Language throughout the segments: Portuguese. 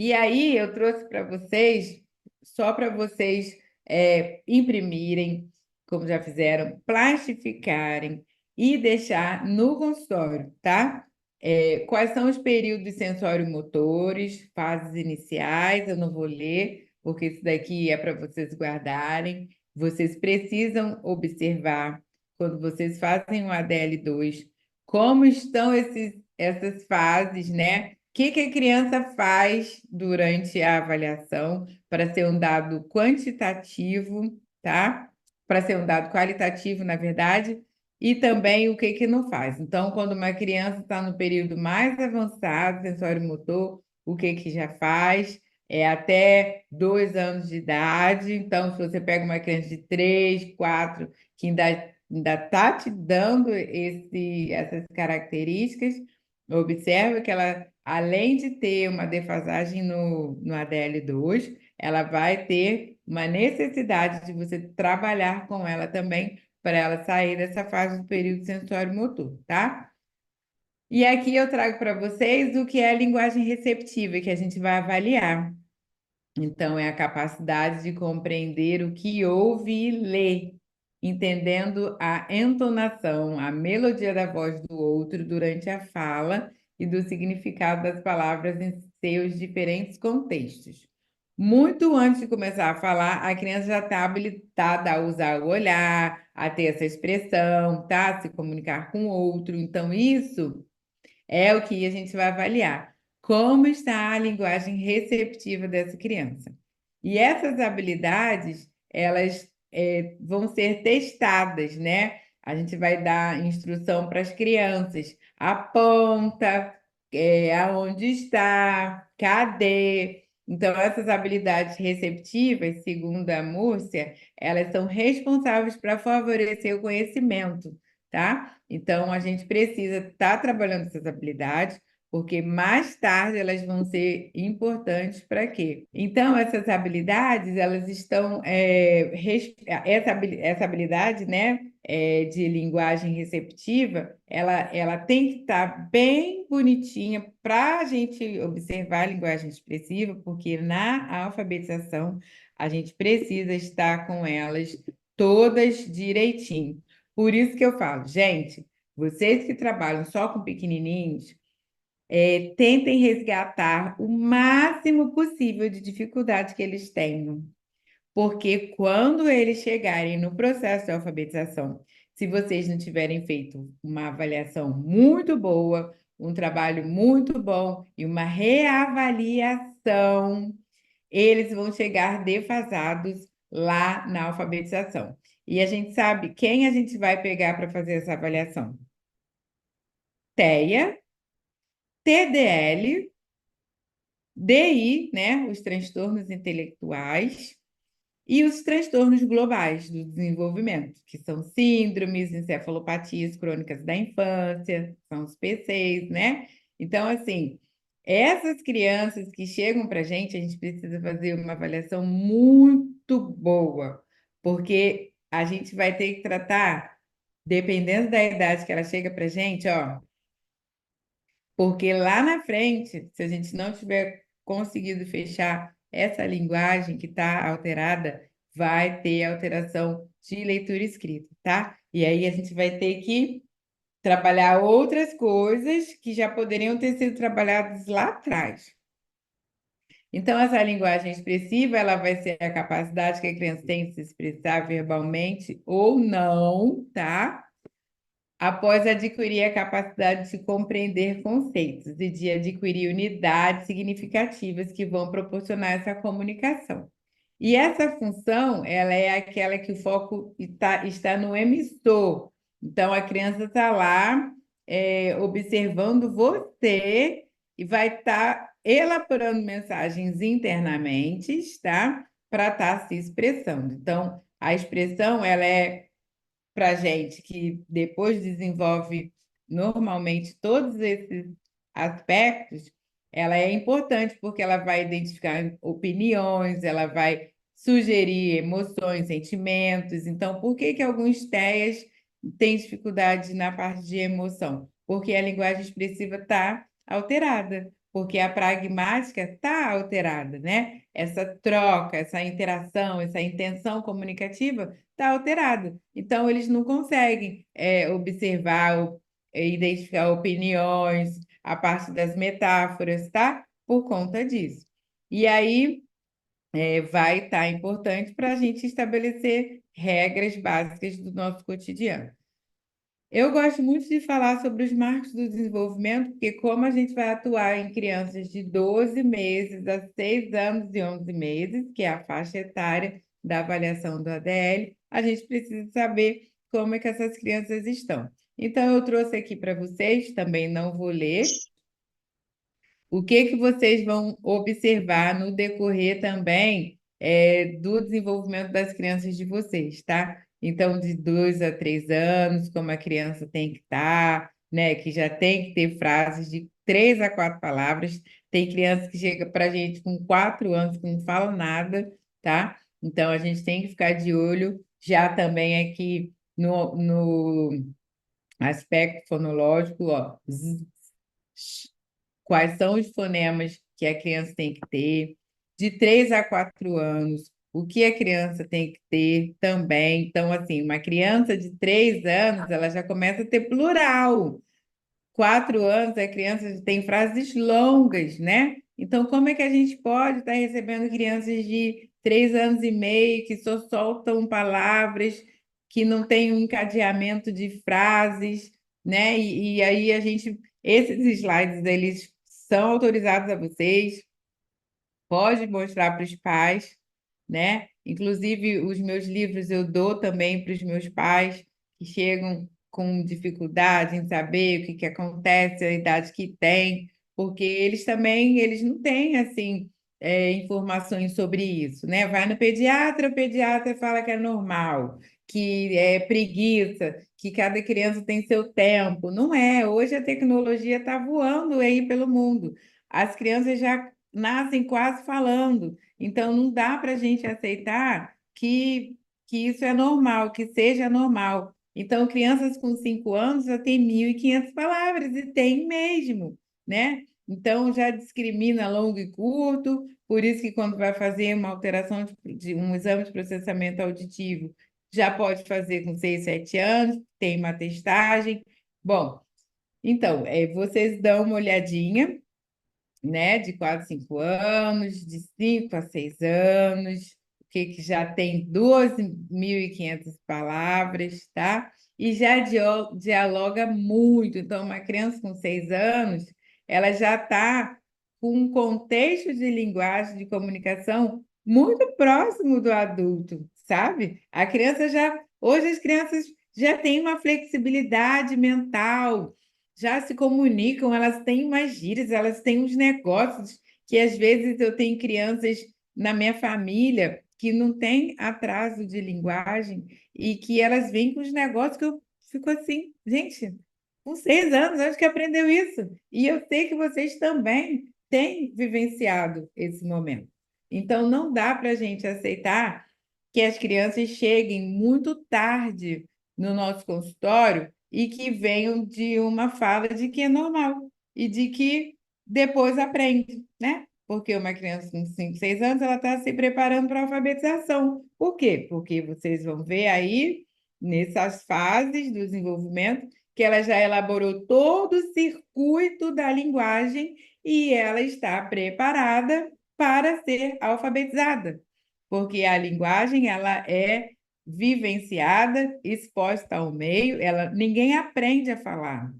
E aí eu trouxe para vocês, só para vocês imprimirem, como já fizeram, plastificarem e deixar no consultório, tá? Quais são os períodos sensório-motores, fases iniciais, eu não vou ler, porque isso daqui é para vocês guardarem. Vocês precisam observar, quando vocês fazem um ADL2, como estão essas fases, né? O que a criança faz durante a avaliação para ser um dado quantitativo, tá? Para ser um dado qualitativo, na verdade, e também o que não faz. Então, quando uma criança está no período mais avançado, sensório-motor, o que já faz? É até 2 anos de idade. Então, se você pega uma criança de 3, 4, que ainda está te dando essas características, observa que ela, além de ter uma defasagem no ADL2, ela vai ter uma necessidade de você trabalhar com ela também para ela sair dessa fase do período sensório-motor, tá? E aqui eu trago para vocês o que é a linguagem receptiva, que a gente vai avaliar. Então, é a capacidade de compreender o que ouve e lê, entendendo a entonação, a melodia da voz do outro durante a fala e do significado das palavras em seus diferentes contextos. Muito antes de começar a falar, a criança já está habilitada a usar o olhar, a ter essa expressão, tá? A se comunicar com o outro. Então, isso é o que a gente vai avaliar. Como está a linguagem receptiva dessa criança? E essas habilidades, elas vão ser testadas, né? A gente vai dar instrução para as crianças. Aponta, aonde está, cadê? Então, essas habilidades receptivas, segundo a Múrcia, elas são responsáveis para favorecer o conhecimento, tá? Então, a gente precisa estar trabalhando essas habilidades, porque mais tarde elas vão ser importantes para quê? Então, essas habilidades, elas estão, essa habilidade, né, de linguagem receptiva, ela tem que estar bem bonitinha para a gente observar a linguagem expressiva, porque na alfabetização a gente precisa estar com elas todas direitinho. Por isso que eu falo, gente, vocês que trabalham só com pequenininhos, tentem resgatar o máximo possível de dificuldade que eles tenham. Porque quando eles chegarem no processo de alfabetização, se vocês não tiverem feito uma avaliação muito boa, um trabalho muito bom e uma reavaliação, eles vão chegar defasados lá na alfabetização. E a gente sabe quem a gente vai pegar para fazer essa avaliação? TEA, TDL, DI, né, os transtornos intelectuais, e os transtornos globais do desenvolvimento, que são síndromes, encefalopatias crônicas da infância, são os PCs, né? Então, assim, essas crianças que chegam para a gente precisa fazer uma avaliação muito boa, porque a gente vai ter que tratar, dependendo da idade que ela chega para a gente, ó, porque lá na frente, se a gente não tiver conseguido fechar essa linguagem que está alterada, vai ter alteração de leitura e escrita, tá? E aí a gente vai ter que trabalhar outras coisas que já poderiam ter sido trabalhadas lá atrás. Então, essa linguagem expressiva, ela vai ser a capacidade que a criança tem de se expressar verbalmente ou não, tá? Após adquirir a capacidade de compreender conceitos e de adquirir unidades significativas que vão proporcionar essa comunicação. E essa função, ela é aquela que o foco está no emissor. Então, a criança está lá, observando você e vai estar elaborando mensagens internamente, tá? Para estar se expressando. Então, a expressão, ela é para gente que depois desenvolve normalmente todos esses aspectos, ela é importante porque ela vai identificar opiniões, ela vai sugerir emoções, sentimentos. Então, por que alguns TEAs têm dificuldade na parte de emoção? Porque a linguagem expressiva está alterada. porque a pragmática está alterada, né? Essa troca, essa interação, essa intenção comunicativa está alterada. Então, eles não conseguem observar, identificar opiniões, a parte das metáforas, tá? Por conta disso. E aí, vai estar importante para a gente estabelecer regras básicas do nosso cotidiano. Eu gosto muito de falar sobre os marcos do desenvolvimento, porque como a gente vai atuar em crianças de 12 meses a 6 anos e 11 meses, que é a faixa etária da avaliação do ADL, a gente precisa saber como é que essas crianças estão. Então, eu trouxe aqui para vocês, também não vou ler, o que que vocês vão observar no decorrer também do desenvolvimento das crianças de vocês, tá? Então, de 2 a 3 anos, como a criança tem que estar, né? Que já tem que ter frases de 3 a 4 palavras. Tem criança que chega para a gente com 4 anos que não fala nada, tá? Então, a gente tem que ficar de olho já também aqui no aspecto fonológico, ó. Quais são os fonemas que a criança tem que ter, de 3 a 4 anos, o que a criança tem que ter também. Então, assim, uma criança de 3 anos, ela já começa a ter plural. 4 anos, a criança tem frases longas, né? Então, como é que a gente pode estar recebendo crianças de 3 anos e meio que só soltam palavras, que não tem um encadeamento de frases, né? E aí esses slides, eles são autorizados a vocês, pode mostrar para os pais, né? Inclusive, os meus livros eu dou também para os meus pais que chegam com dificuldade em saber o que acontece, a idade que tem, porque eles não têm, assim, informações sobre isso, né? Vai no pediatra, o pediatra fala que é normal, que é preguiça, que cada criança tem seu tempo. Não é, hoje a tecnologia está voando aí pelo mundo. As crianças já nascem quase falando. Então, não dá para a gente aceitar que isso é normal, que seja normal. Então, crianças com 5 anos já têm 1.500 palavras, e tem mesmo, né? Então, já discrimina longo e curto, por isso que quando vai fazer uma alteração de um exame de processamento auditivo, já pode fazer com 6, 7 anos, tem uma testagem. Bom, então, vocês dão uma olhadinha, né, de 4 a 5 anos, de 5 a 6 anos, que já tem 12.500 palavras, tá? E já dialoga muito. Então, uma criança com 6 anos, ela já está com um contexto de linguagem, de comunicação muito próximo do adulto, sabe? Hoje as crianças já têm uma flexibilidade mental, já se comunicam, elas têm umas gírias, elas têm uns negócios que às vezes eu tenho crianças na minha família que não têm atraso de linguagem e que elas vêm com os negócios que eu fico assim, gente, com 6 anos, acho que aprendeu isso. E eu sei que vocês também têm vivenciado esse momento. Então, não dá para a gente aceitar que as crianças cheguem muito tarde no nosso consultório e que venham de uma fala de que é normal e de que depois aprende, né? Porque uma criança com 5, 6 anos, ela está se preparando para a alfabetização. Por quê? Porque vocês vão ver aí, nessas fases do desenvolvimento, que ela já elaborou todo o circuito da linguagem e ela está preparada para ser alfabetizada. Porque a linguagem, ela é vivenciada, exposta ao meio, ninguém aprende a falar,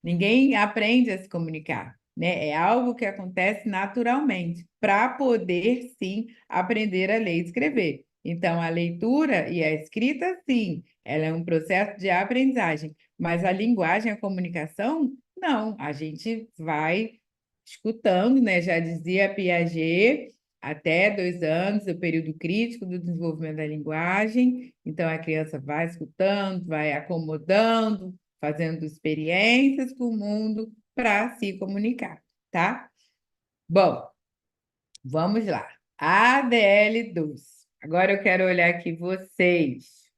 ninguém aprende a se comunicar, né? É algo que acontece naturalmente, para poder, sim, aprender a ler e escrever. Então, a leitura e a escrita, sim, ela é um processo de aprendizagem, mas a linguagem, a comunicação, não. A gente vai escutando, né? Já dizia Piaget, até 2 anos, o período crítico do desenvolvimento da linguagem. Então, a criança vai escutando, vai acomodando, fazendo experiências com o mundo para se comunicar, tá? Bom, vamos lá. ADL2. Agora eu quero olhar aqui vocês.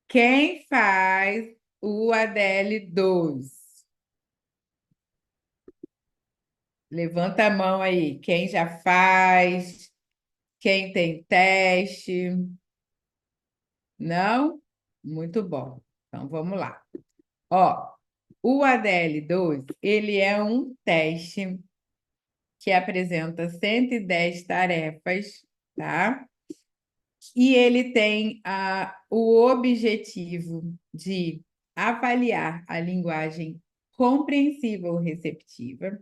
Quem faz o ADL2? Levanta a mão aí, quem já faz, quem tem teste. Não? Muito bom. Então vamos lá. Ó, o ADL2, ele é um teste que apresenta 110 tarefas, tá? E ele tem o objetivo de avaliar a linguagem compreensiva ou receptiva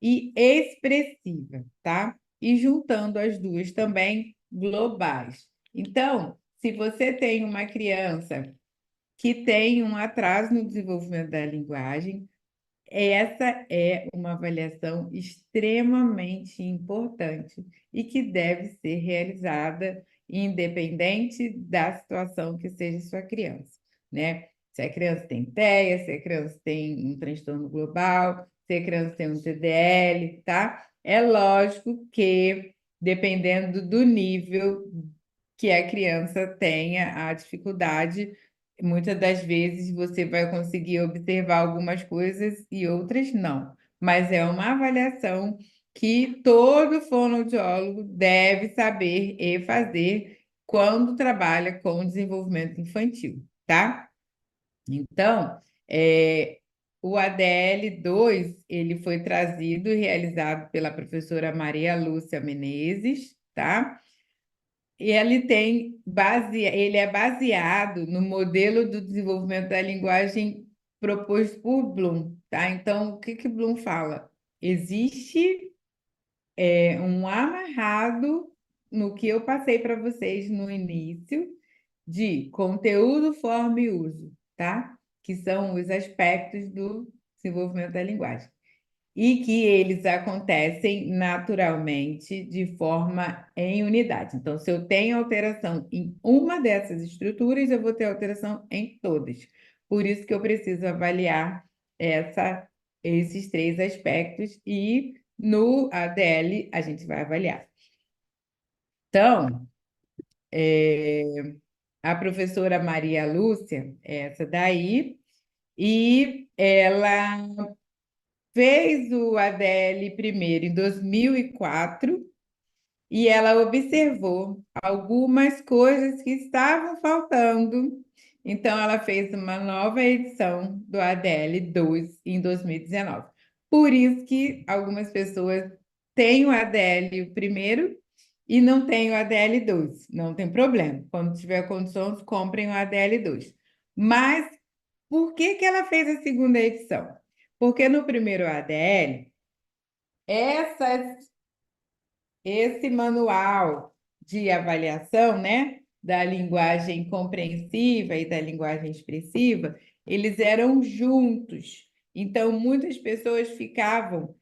e expressiva, tá? E juntando as duas também, globais. Então, se você tem uma criança que tem um atraso no desenvolvimento da linguagem, essa é uma avaliação extremamente importante e que deve ser realizada independente da situação que seja sua criança, né? Se a criança tem TEA, se a criança tem um transtorno global, se a criança tem um TDL, tá? É lógico que, dependendo do nível que a criança tenha a dificuldade, muitas das vezes você vai conseguir observar algumas coisas e outras não. Mas é uma avaliação que todo fonoaudiólogo deve saber e fazer quando trabalha com desenvolvimento infantil, tá? Então, o ADL2, ele foi trazido e realizado pela professora Maria Lúcia Menezes, tá? E ele é baseado no modelo do desenvolvimento da linguagem proposto por Bloom, tá? Então, o que que Bloom fala? Existe um amarrado no que eu passei para vocês no início de conteúdo, forma e uso, tá? Que são os aspectos do desenvolvimento da linguagem e que eles acontecem naturalmente de forma em unidade. Então, se eu tenho alteração em uma dessas estruturas, eu vou ter alteração em todas. Por isso que eu preciso avaliar esses três aspectos e no ADL a gente vai avaliar. Então, a professora Maria Lúcia, essa daí, e ela fez o ADL primeiro em 2004 e ela observou algumas coisas que estavam faltando. Então, ela fez uma nova edição do ADL2 em 2019. Por isso que algumas pessoas têm o ADL o primeiro e não têm o ADL2. Não tem problema. Quando tiver condições, comprem o ADL2. Mas por que que ela fez a segunda edição? Porque no primeiro ADL, essas esse manual de avaliação, né, da linguagem compreensiva e da linguagem expressiva, eles eram juntos. Então, muitas pessoas ficavam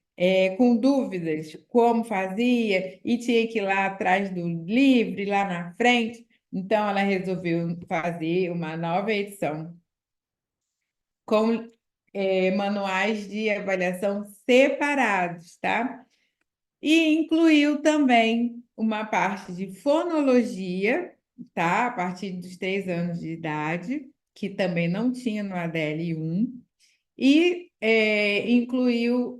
com dúvidas como fazia e tinha que ir lá atrás do livro, ir lá na frente. Então, ela resolveu fazer uma nova edição com manuais de avaliação separados, tá? E incluiu também uma parte de fonologia, tá? A partir dos 3 anos de idade, que também não tinha no ADL1, e incluiu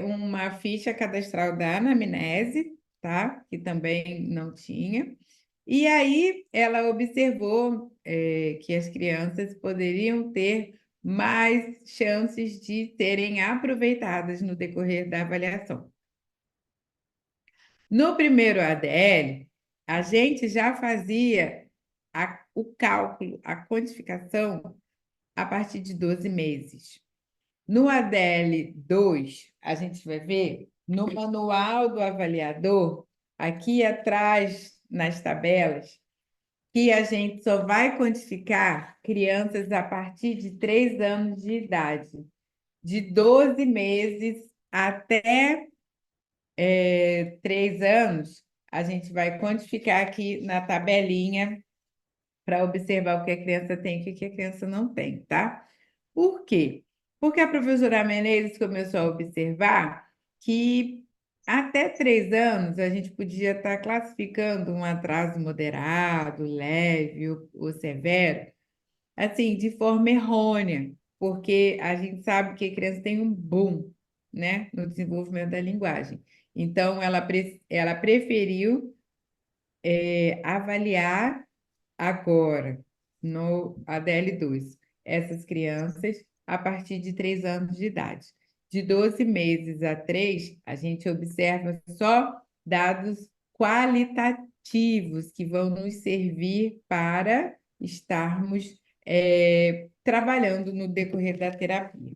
uma ficha cadastral da anamnese, tá? Que também não tinha. E aí ela observou que as crianças poderiam ter mais chances de serem aproveitadas no decorrer da avaliação. No primeiro ADL, a gente já fazia o cálculo, a quantificação a partir de 12 meses. No ADL2, a gente vai ver no manual do avaliador, aqui atrás nas tabelas, que a gente só vai quantificar crianças a partir de 3 anos de idade, de 12 meses até 3 anos, a gente vai quantificar aqui na tabelinha para observar o que a criança tem e o que a criança não tem, tá? Por quê? Porque a professora Menezes começou a observar que até 3 anos a gente podia estar classificando um atraso moderado, leve ou severo, assim, de forma errônea, porque a gente sabe que a criança tem um boom. né, no desenvolvimento da linguagem. Então, ela preferiu avaliar agora, no ADL2, essas crianças a partir de 3 anos de idade. De 12 meses a 3, a gente observa só dados qualitativos que vão nos servir para estarmos trabalhando no decorrer da terapia.